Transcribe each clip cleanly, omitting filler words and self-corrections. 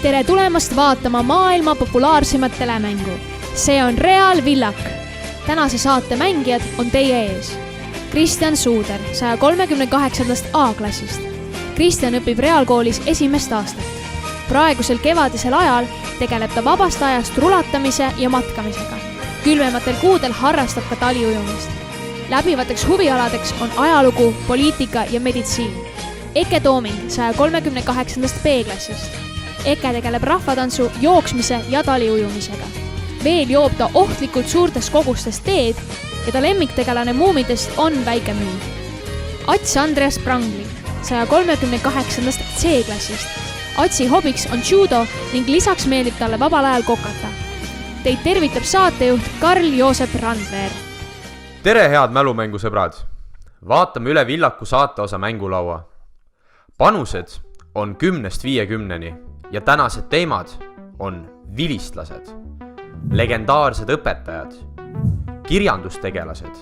Tere tulemast vaatama maailma populaarsemat telemängu. See on Real Villak. Tänase saate mängijad on teie ees. Kristjan Suuder 138. A-klassist. Kristjan õpib reaalkoolis esimest aastat. Praegusel kevadisel ajal tegeleb ta vabast ajast rulatamise ja matkamisega. Külmematel kuudel harrastab ka taliujumist. Läbivateks huvialadeks on ajalugu, poliitika ja meditsiin. Eke Tooming 138. B-klassist. Eke tegeleb rahvatantsu, jooksmise ja taliujumisega. Veel joob ta ohtlikult suurtes kogustes teed ja ta lemmiktegelane muumidest on väike müü. Ats Andreas Prangli 138. C-klassist. Atsi hobiks on judo ning lisaks meeldib talle vabal ajal kokata. Teid tervitab saatejuht Karl-Joosep Randveer. Tere, head mälumängusõbrad! Vaatame üle Villaku saateosa mängulaua. Panused on 10-50 ja tänased teemad on vilistlased, legendaarsed õpetajad, kirjandustegelased,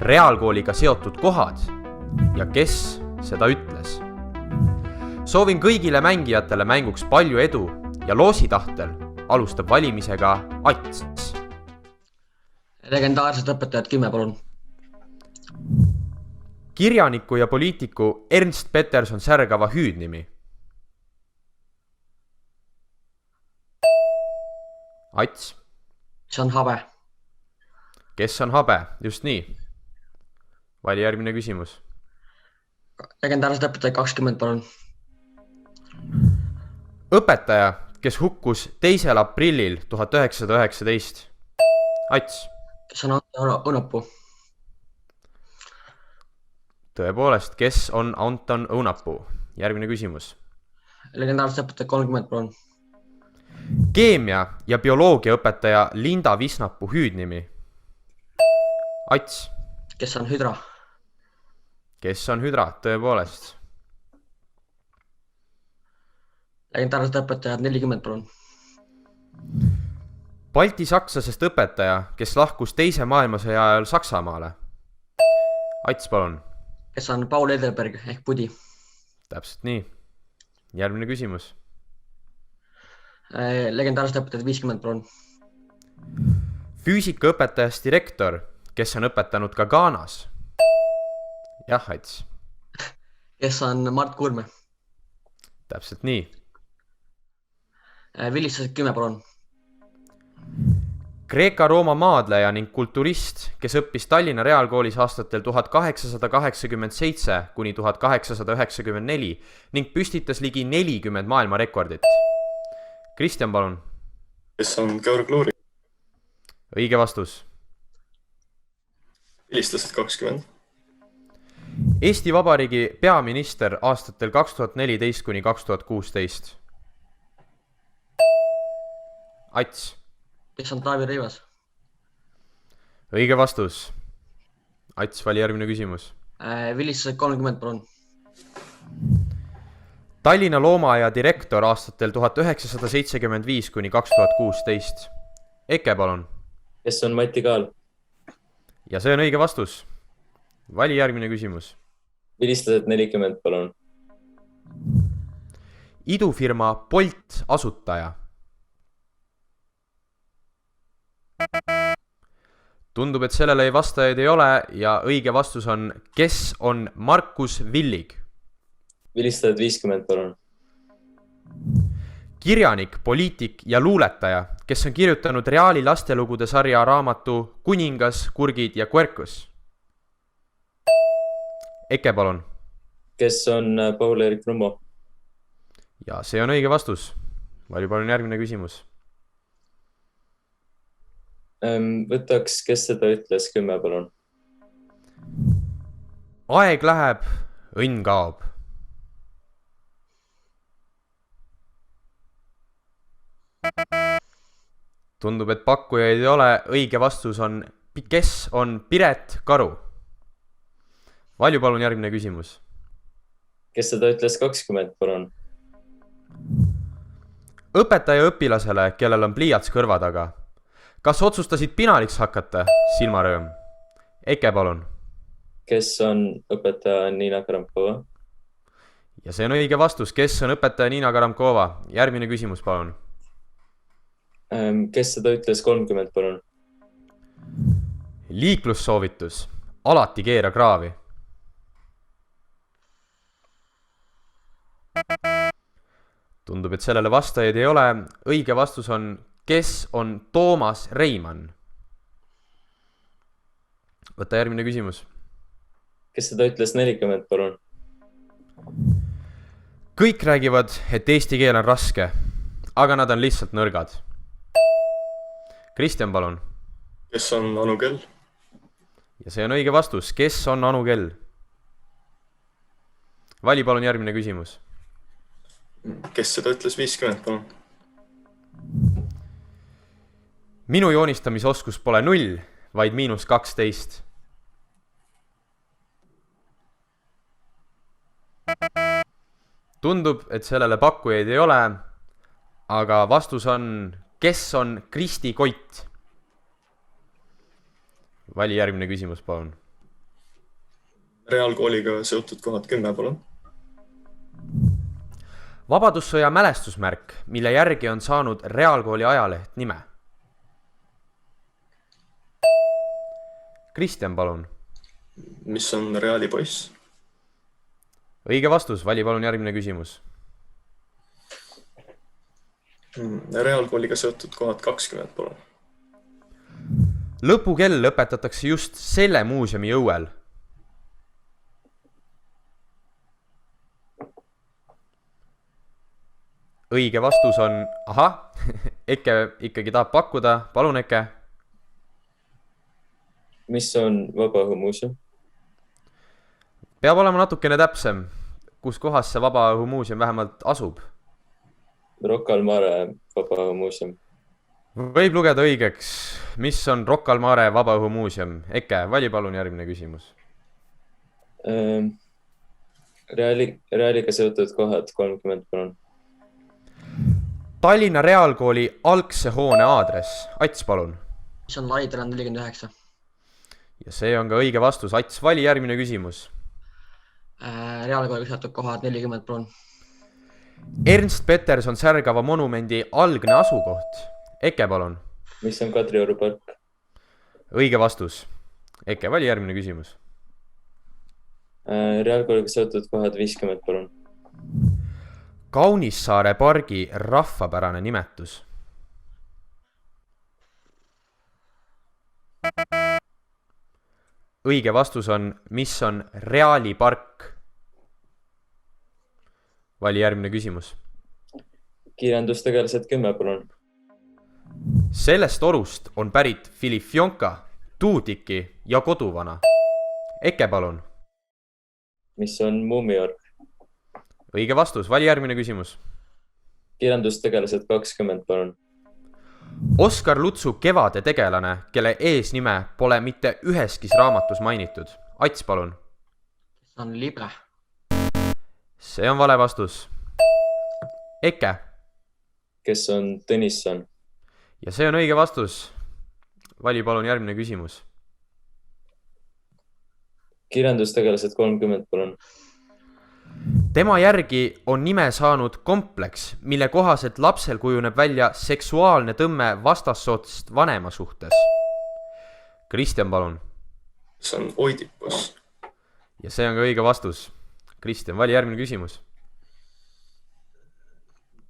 reaalkooliga seotud kohad ja kes seda ütles. Soovin kõigile mängijatele mänguks palju edu ja loositahtel alustab valimisega Ats. Legendaarsed õpetajad 10, palun. Kirjaniku ja poliitiku Ernst Peterson särgava hüüdnimi. Ats. See on habe. Kes on habe? Just nii. Vali järgmine küsimus. Legendaarsed õpetajad 20, palun. Õpetaja, kes hukkus 2. aprillil 1919. Ats. Kes on Õunapuu? Tõepoolest, kes on Anton Õunapuu? Järgmine küsimus. Legendaarsed õpetajad 30, palun. Keemia ja bioloogia õpetaja Linda Visnapuu hüüdnimi. Ats. Kes on Hydra? Kes on Hydra? Tõepoolest. Legendaarsed õpetajad 40, palun. Balti-sakslasest õpetaja, kes lahkus 2. maailmasõja ajal Saksamaale. Ats, palun. Kes on Paul Edelberg ehk Pudi? Täpselt nii. Järgmine küsimus. Legendaarsed õpetajad 50, palun. Füüsikaõpetajast direktor, kes on õpetanud ka Ghanas. Jah, Ats. Kes on Mart Kuurme? Täpselt nii. Vilistlased 10, palun. Kreeka-Rooma maadleja ning kulturist, kes õppis Tallinna reaalkoolis aastatel 1887 kuni 1894 ning püstitas ligi 40 maailmarekordit. Kristjan, palun. Kes on Georg Luuri? Õige vastus. Vilistlased 20. Eesti Vabariigi peaminister aastatel 2014 kuni 2016. Ats. Kes on Taavi Rõivas? Õige vastus. Ats, vali järgmine küsimus. Vilistlased 30, palun. Tallinna loomaaia direktor aastatel 1975 kuni 2016. Eke, palun. Kes on Mati Kaal? Ja see on õige vastus. Vali järgmine küsimus. Vilistlased 40, palun. Idufirma Bolt asutaja. Tundub, et sellele vastajaid ei ole ja õige vastus on, kes on Markus Villig. Vilistlased 50, palun. Kirjanik, poliitik ja luuletaja, kes on kirjutanud Reali lastelugude sarja raamatu Kuningas, kurgid ja Quercus. Eke, palun. Kes on Paul-Erik Nummo? Ja see on õige vastus. Vali palun järgmine küsimus. Võtaks, kes seda ütles 10, palun. Aeg läheb, õnn kaob. Tundub, et pakkujaid ei ole. Õige vastus on, kes on Piret Karu. Valju palun järgmine küsimus. Kes seda ütles 20, palun. Õpetaja õpilasele, kellel on pliiats kõrva taga. Kas otsustasid pinaliks hakata? Silmarõõm. Eke, palun. Kes on õpetaja Niina Krampova? ja see on õige vastus, kes on õpetaja Niina Karamkova. Järgmine küsimus, palun. Kes seda ütles 30, palun? Liiklussoovitus, alati keera kraavi. Tundub, et sellele vastajaid ei ole. Õige vastus on, kes on Toomas Reimann. Võta järgmine küsimus. Kes seda ütles 40, palun? Kõik räägivad, et eesti keel on raske, aga nad on lihtsalt nõrgad. Kristjan, palun. kes on Anu Kell? Ja see on õige vastus, kes on Anu Kell? Vali palun järgmine küsimus. Kes seda ütles 50, palun? Minu joonistamisoskus pole 0, vaid -12. Tundub, et sellele pakkujaid ei ole, aga vastus on, kes on Kristi Koit? Vali järgmine küsimus, palun. Reaalkooliga seotud kohad 10, palun. Vabadussõja mälestusmärk, mille järgi on saanud Reaalkooli ajaleht nime. Kristjan, palun. Mis on Reali poiss? Õige vastus, vali palun järgmine küsimus. Reaalkooliga seotud kohad 20, palun. Lõpukell õpetatakse just selle muuseumi õuel. Õige vastus on, Eke ikkagi tahab pakkuda, palun Eke. Mis on Vabaõhumuuseum? Peab olema natukene täpsem, kus kohas see Vabaõhumuuseum vähemalt asub. Rocca al Mare Vabaõhumuuseum. Võib lugeda õigeks, mis on Rocca al Mare Vabaõhumuuseum. Eke, vali palun järgmine küsimus. Reaaliga seotud kohad 30, palun. Tallinna Reaalkooli algse hoone aadress. Ats, palun. mis on Laidrand 49. Ja see on ka õige vastus. Ats, vali järgmine küsimus. Reaalkooliga seotud kohad 40, palun. Ernst Peterson särgava monumendi algne asukoht. Eke, palun. Mis on Kadrioru park? Õige vastus. Eke, vali järgmine küsimus. Reaalkooliga seotud kohad 50, palun. Kaunissaare pargi rahvapärane nimetus. Õige vastus on, mis on Reali park. Vali järgmine küsimus. Kirjandustegelased 10, palun. Sellest orust on pärit Filifjonka, Tuudiki ja Koduvana. Eke, palun. Mis on Muumiorg? Õige vastus, vali järgmine küsimus. Kirjandustegelased 20, palun. Oskar Lutsu Kevade tegelane, kelle eesnime pole mitte üheski raamatus mainitud. Ats, palun. Kes on Libe? See on vale vastus. Eke. Kes on Tõnisson? Ja see on õige vastus. Vali palun järgmine küsimus. Kirjandustegelased 30, palun. Tema järgi on nime saanud kompleks, mille kohaselt lapsel kujuneb välja seksuaalne tõmme vastassoost vanema suhtes. Kristjan, palun. See on Oidipus. Ja see on ka õige vastus. Kristjan, vali järgmine küsimus.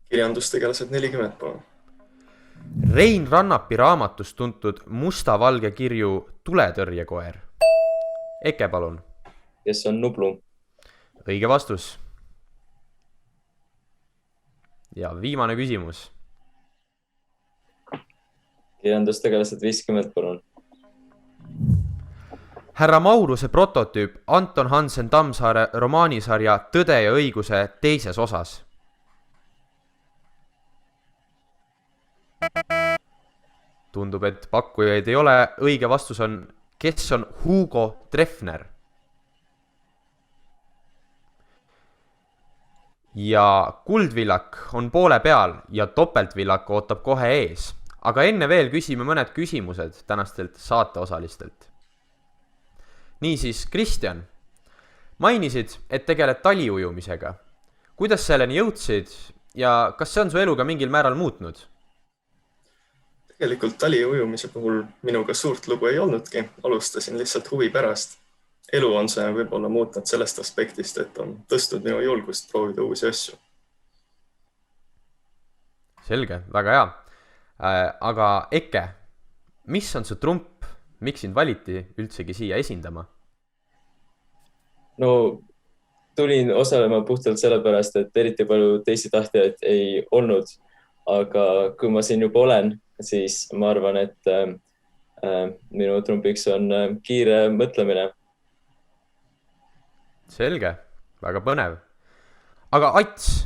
Kirjandustegelased 40, palun. Rein Rannapi raamatust tuntud musta-valge kirju Tuletõrjekoer. Eke, palun. Kes on Nublu? Õige vastus. Ja viimane küsimus. Kirjandustegelased 50, palun. Härra Mauruse prototüüp Anton Hansen Tammsaare romaanisarja Tõde ja õiguse teises osas. Tundub, et pakkujaid ei ole. Õige vastus on, kes on Hugo Treffner. Ja kuldvillak on poole peal ja topeltvillak ootab kohe ees. Aga enne veel küsime mõned küsimused tänastelt saateosalistelt. Niisiis, Kristjan, mainisid, et tegeled taliujumisega. kuidas selleni jõudsid ja kas see on su elu ka mingil määral muutnud? Tegelikult taliujumise puhul minuga suurt lugu ei olnudki. Alustasin lihtsalt huvi pärast. Elu on see võib-olla muutnud sellest aspektist, et on tõstnud minu julgust proovida uusi asju. Selge, väga hea. Aga Eke, mis on su trump? Miks sind valiti üldsegi siia esindama? No tulin osalema puhtalt sellepärast, et eriti palju teisi tahtjaid ei olnud. Aga kui ma siin juba olen, siis ma arvan, et minu trumpiks on kiire mõtlemine. Selge, väga põnev. Aga Ats,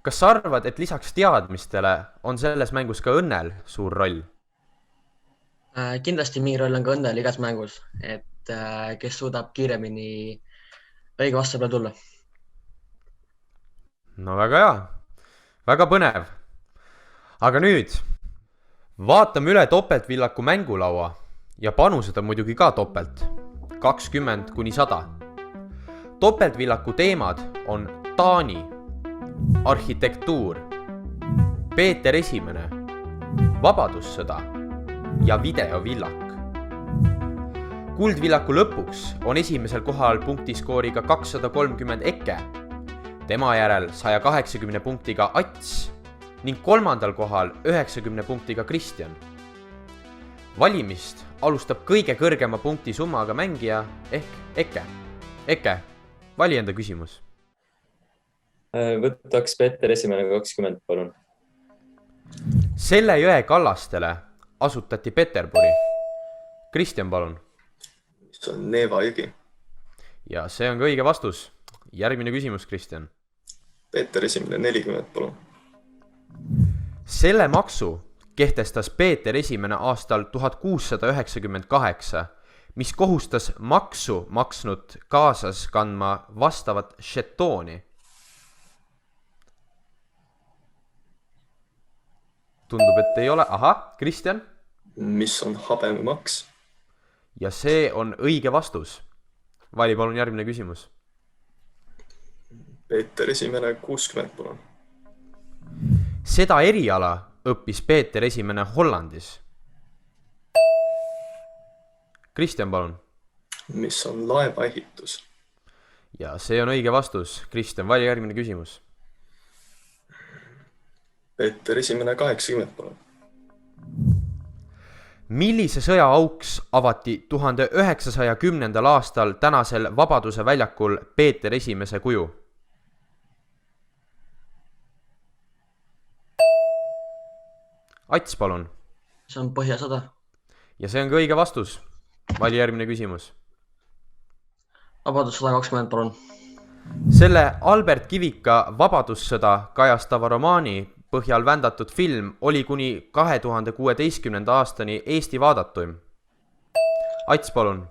kas sa arvad, et lisaks teadmistele on selles mängus ka õnnel suur roll? Kindlasti mingi roll on ka õnnel igas mängus, et kes suudab kiiremini õige vastu peale tulla. No väga hea, väga põnev. Aga nüüd vaatame üle topeltvillaku mängulaua ja panused on muidugi ka topelt, 20–100. Topeltvillaku teemad on Taani, arhitektuur, Peeter Esimene, vabadussõda ja videovillak. Kuldvillaku lõpuks on esimesel kohal punktiskooriga 230 Eke, tema järel 180 punktiga Ats ning kolmandal kohal 90 punktiga Kristjan. Valimist alustab kõige kõrgema punkti summaga mängija ehk Eke. Eke, vali enda küsimus. Võtaks Peeter Esimene 20, palun. Selle jõe kallastele asutati Peterburi. Kristjan, palun. See on Neeva jõgi. Ja see on ka õige vastus. Järgmine küsimus, Kristjan. Peeter Esimene 40, palun. Selle maksu kehtestas Peeter Esimene aastal 1698, mis kohustas maksu maksnud kaasas kandma vastavat šetooni. Tundub, et ei ole. Aha, Kristjan? Mis on habememaks? Ja see on õige vastus. Vali palun järgmine küsimus. Peeter Esimene 60, palun. Seda eriala õppis Peeter Esimene Hollandis. Kristjan, palun. Mis on laevaehitus? Ja see on õige vastus. Kristjan, vali järgmine küsimus. Peeter Esimene 80, palun. Millise sõja auks avati 1910. aastal tänasel Vabaduse väljakul Peeter Esimese kuju? Ats, palun. See on Põhjasõda. Ja see on ka õige vastus. Vali järgmine küsimus. Vabadussõda 20, palun. Selle Albert Kivika Vabadussõda kajastava romaani põhjal vändatud film oli kuni 2016. aastani Eesti vaadatuim. Ats, palun.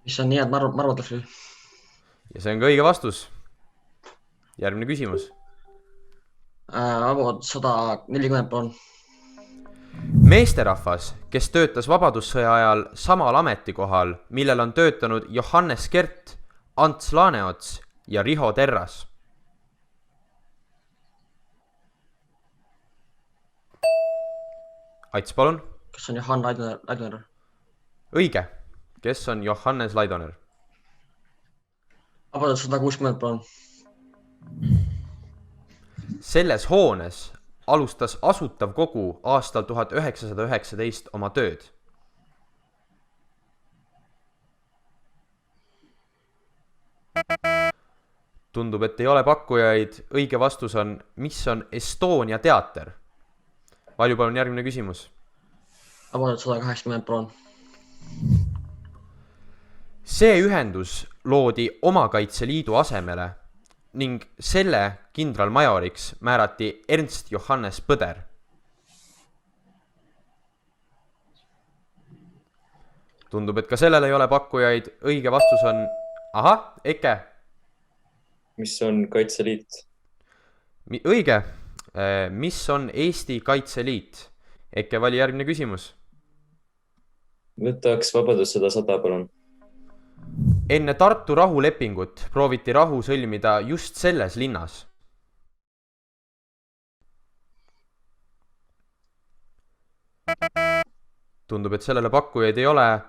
Mis on nii, et marvatakse. Ja see on ka õige vastus. Järgmine küsimus. Vabadussõda 40, palun. Meesterahvas, kes töötas Vabadussõja ajal samal ametikohal, millel on töötanud Johannes Kert, Ants Laaneots ja Riho Terras. Ats, palun. Kes on Johan Laidoner? Õige. Kes on Johannes Laidoner? Vabadussõda 60, palun. Selles hoones alustas asutav kogu aastal 1919 oma tööd. Tundub, et ei ole pakkujaid. Õige vastus on, mis on Estonia teater? Vali palun järgmine küsimus. Vabadussõda 80, palun. See ühendus loodi Omakaitseliidu asemele ning selle kindralmajoriks määrati Ernst Johannes Põder. Tundub, et ka sellele ei ole pakkujaid. Õige vastus on... Aha, Eke. Mis on Kaitseliit? Õige. Mis on Eesti Kaitseliit? Eke, vali järgmine küsimus. Võtaks Vabadussõda 100, palun. enne Tartu rahulepingut prooviti rahu sõlmida just selles linnas. Tundub, et sellele pakkujaid ei ole.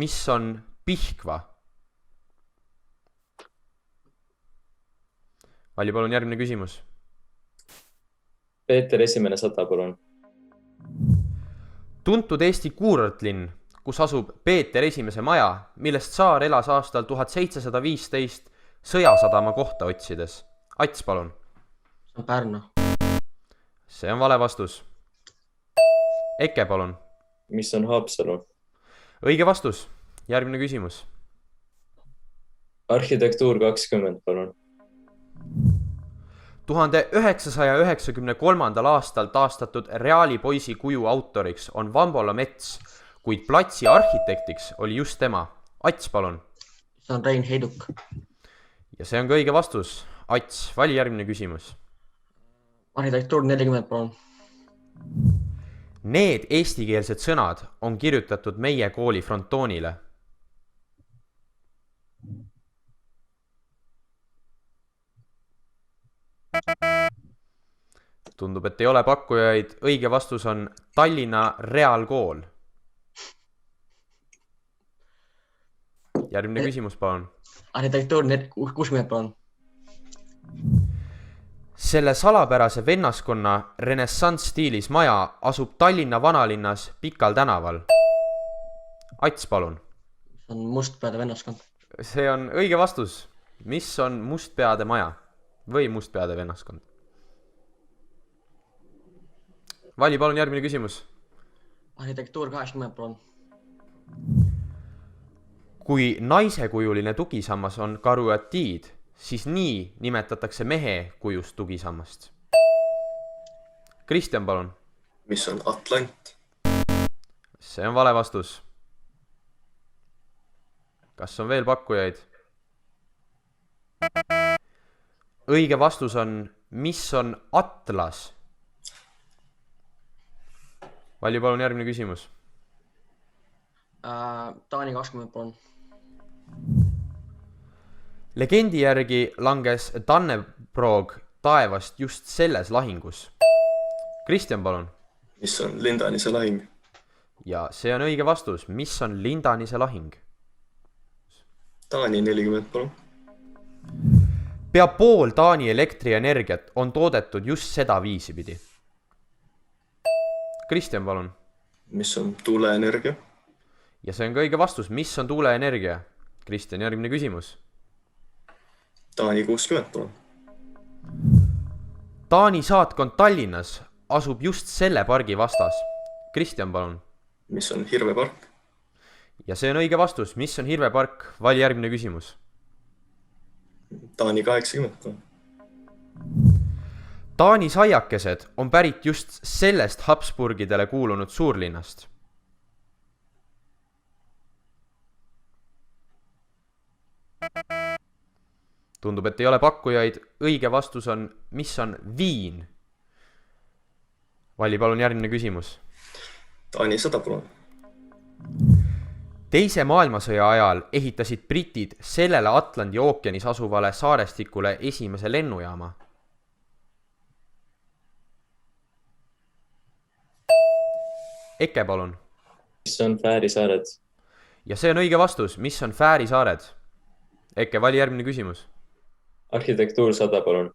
Mis on Pihkva? Valli, palun järgmine küsimus. Peeter Esimene 100, palun. Tuntud Eesti kuurortlinn, kus asub Peeter Esimese maja, millest Saar elas aastal 1715 Sõjasadama kohta otsides. Ats, palun. See on Pärnu. See on vale vastus. Eke, palun. Mis on Haapsalu? Õige vastus. Järgmine küsimus. Arhitektuur 20, palun. 1993. aastal taastatud Reali poisi kuju autoriks on Vambola Mets, kuid platsi arhitektiks oli just tema. Ats, palun. See on Rein Heiduk. Ja see on ka õige vastus. Ats, vali järgmine küsimus. Arhitektuur 40, palun. Need eestikeelsed sõnad on kirjutatud meie kooli frontoonile. Tundub, et ei ole pakkujaid. Õige vastus on Tallinna Reaalkool. Järgmine küsimus, palun. Arhitektuur 60, palun. Selle salapärase vennaskonna renessanss-stiilis maja asub Tallinna vanalinnas Pikal tänaval. Ats, palun. See on Mustpeade vennaskond. See on õige vastus. Mis on Mustpeade maja või Mustpeade vennaskond? Vali, palun järgmine küsimus. Arhitektuur 80, palun. Kui naisekujuline tugisammas on karuatiid, siis nii nimetatakse mehe kujust tugisammast. Kristjan, palun. Mis on Atlant? See on vale vastus. Kas on veel pakkujaid? Õige vastus on, mis on Atlas? Vali, palun järgmine küsimus. Taani 20, palun. Legendi järgi langes Dannebrog taevast just selles lahingus. Kristjan, palun. Mis on Lindanise lahing? Ja see on õige vastus. Mis on Lindanise lahing? Taani 40, palun. Pea pool Taani elektrienergiat on toodetud just seda viisi pidi. Kristjan, palun. Mis on tuuleenergia? Ja see on ka õige vastus. Mis on tuuleenergia? Kristjan, järgmine küsimus. Taani 60, palun. Taani saatkond Tallinnas asub just selle pargi vastas. Kristjan, palun. Mis on Hirvepark? Ja see on õige vastus. Mis on Hirvepark? Vali järgmine küsimus. Taani 80, palun. Taani saiakesed on pärit just sellest Habsburgidele kuulunud suurlinnast. Tundub, et ei ole pakkujaid. Õige vastus on, mis on Viin? Vali palun järgmine küsimus. Taani 100, palun. Teise maailmasõja ajal ehitasid britid sellele Atlandi ookeanis asuvale saarestikule esimese lennujaama. Eke, palun. Mis on Fääri saared? Ja see on õige vastus. Mis on Fääri saared? Eke, vali järgmine küsimus. Arhitektuur 100, palun.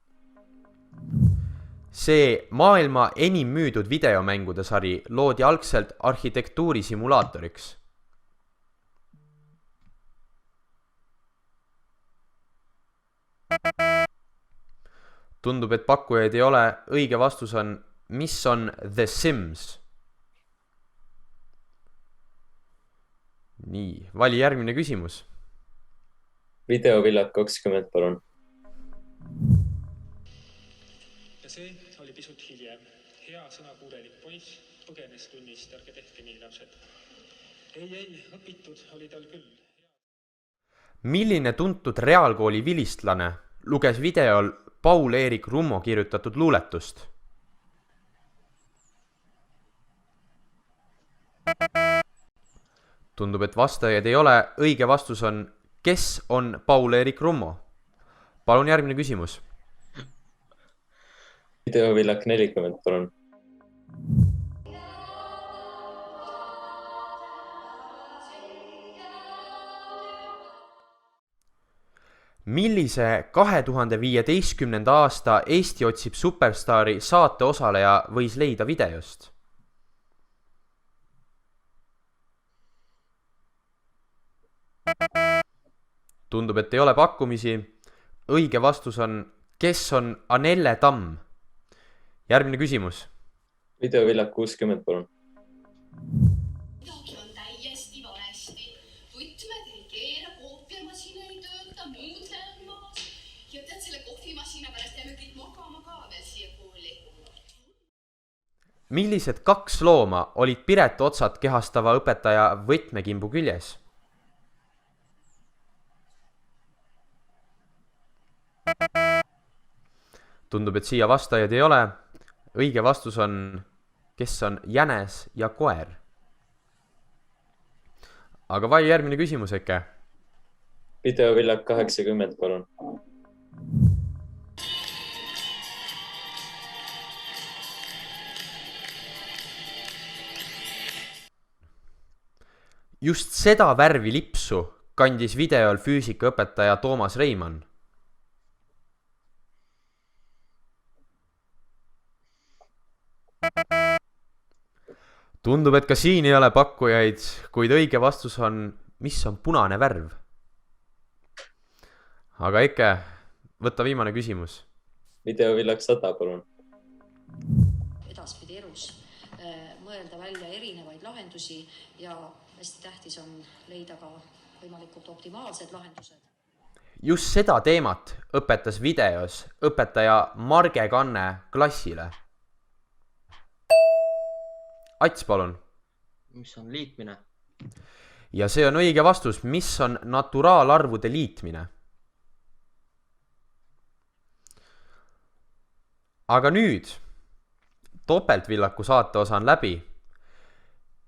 See maailma enim müüdud videomängude sari loodi algselt arhitektuuri simulaatoriks. Tundub, et pakkujaid ei ole. Õige vastus on, mis on The Sims? Nii, vali järgmine küsimus. Videovillak 20, palun. Ja see oli pisut hiljem. Hea sõnakuulelik poiss põgenes tunnist, ärge tehke nii, lapsed. Ei, õpitud oli tal küll. Milline tuntud reaalkooli vilistlane luges videol Paul-Eerik Rummo kirjutatud luuletust? Tundub, et vastajaid ei ole. Õige vastus on kes on Paul-Eerik Rummo? Palun järgmine küsimus. videovillak 40, palun. Millise 2015. aasta Eesti otsib superstaari saate osaleja võis leida videost? Tundub, et ei ole pakkumisi. Õige vastus on, kes on Anelle Tamm? Järgmine küsimus. videovillak 60, palun. Midagi on täiesti valesti. Võtmed ei keera, kohvimasina ei tööta, muud läheb maas. Ja tead, selle kohvimasina pärast jääme kõik magama ka veel siia kooli. Millised 2 looma olid Piret Otsat kehastava õpetaja võtmekimbu küljes? Tundub, et siia vastajaid ei ole. Õige vastus on, kes on jänes ja koer. Aga vai järgmine küsimus äkki? videovillak 80, palun. Just seda värvi lipsu kandis videol füüsikaõpetaja Toomas Reimann. Tundub, et ka siin ei ole pakkujaid, kuid õige vastus on, mis on punane värv. Aga Eke, võta viimane küsimus. videovillak 100, palun. Edaspidi elus mõelda välja erinevaid lahendusi ja hästi tähtis on leida ka võimalikult optimaalsed lahendused. Just seda teemat õpetas videos õpetaja Marge Kanne klassile. Ats, palun. Mis on liitmine? Ja see on õige vastus, mis on naturaalarvude liitmine. Aga nüüd topeltvillaku saate osa on läbi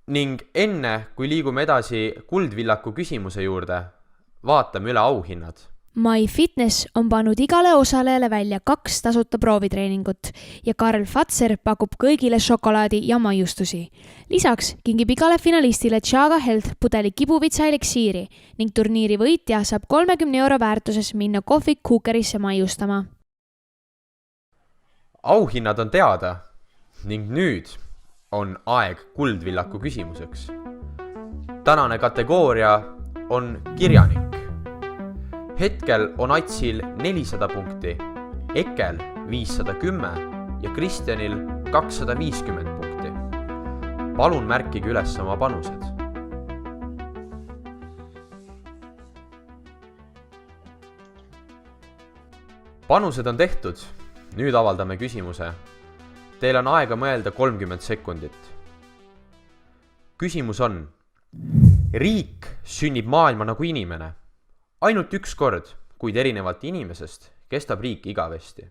ning enne, kui liigume edasi kuldvillaku küsimuse juurde, vaatame üle auhinnad. MyFitness on pannud igale osalejale välja 2 tasuta proovitreeningut ja Karl Fatser pakub kõigile šokolaadi ja maiustusi. Lisaks kingib igale finalistile Chaga Health pudeli kibuvitsa eliksiiri ning turniiri võitja saab 30 € väärtuses minna kohvik Cookerisse maiustama. Auhinnad on teada ning nüüd on aeg kuldvillaku küsimuseks. Tänane kategooria on kirjanik. Hetkel on Atsil 400 punkti, Ekel 510 ja Kristjanil 250 punkti. Palun märkige üles oma panused. Panused on tehtud. Nüüd avaldame küsimuse. Teil on aega mõelda 30 sekundit. Küsimus on: riik sünnib maailma nagu inimene. Ainult üks kord, kuid erinevalt inimesest, kestab riik igavesti.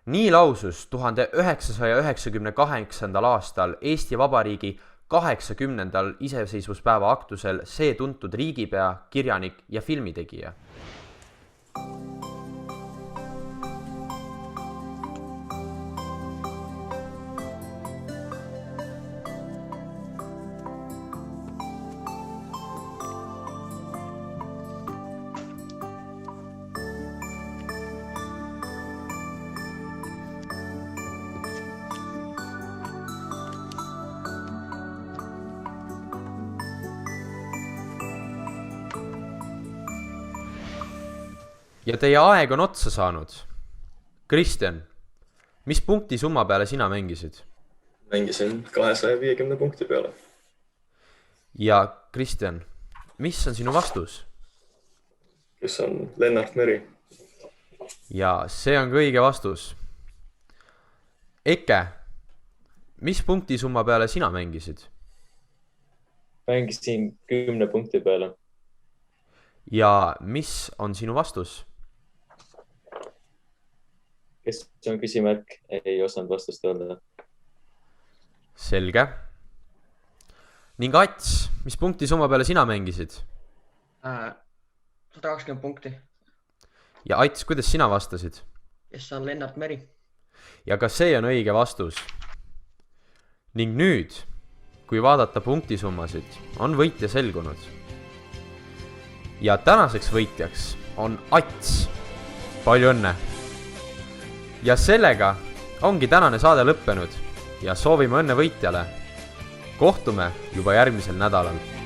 Nii lausus 1998. aastal Eesti Vabariigi 80. iseseisvuspäeva aktusel see tuntud riigipea, kirjanik ja filmitegija. Ja teie aeg on otsa saanud. Kristjan, mis punkti summa peale sina mängisid? Mängisin 250 punkti peale. Ja Kristjan, mis on sinu vastus? Kes on Lennart Meri. Ja see on ka õige vastus. Eke, mis punkti summa peale sina mängisid? Mängisin 10 punkti peale. Ja mis on sinu vastus? Kes on küsimärk? Ei osanud vastust öelda. Selge. Ning Ats, mis punkti summa peale sina mängisid? 120 punkti. ja Ats, kuidas sina vastasid? Kes on Lennart Meri? ja ka see on õige vastus. ning nüüd, kui vaadata punktisummasid, on võitja selgunud. ja tänaseks võitjaks on Ats. palju õnne! ja sellega ongi tänane saade lõppenud ja soovime õnne võitjale. kohtume juba järgmisel nädalal.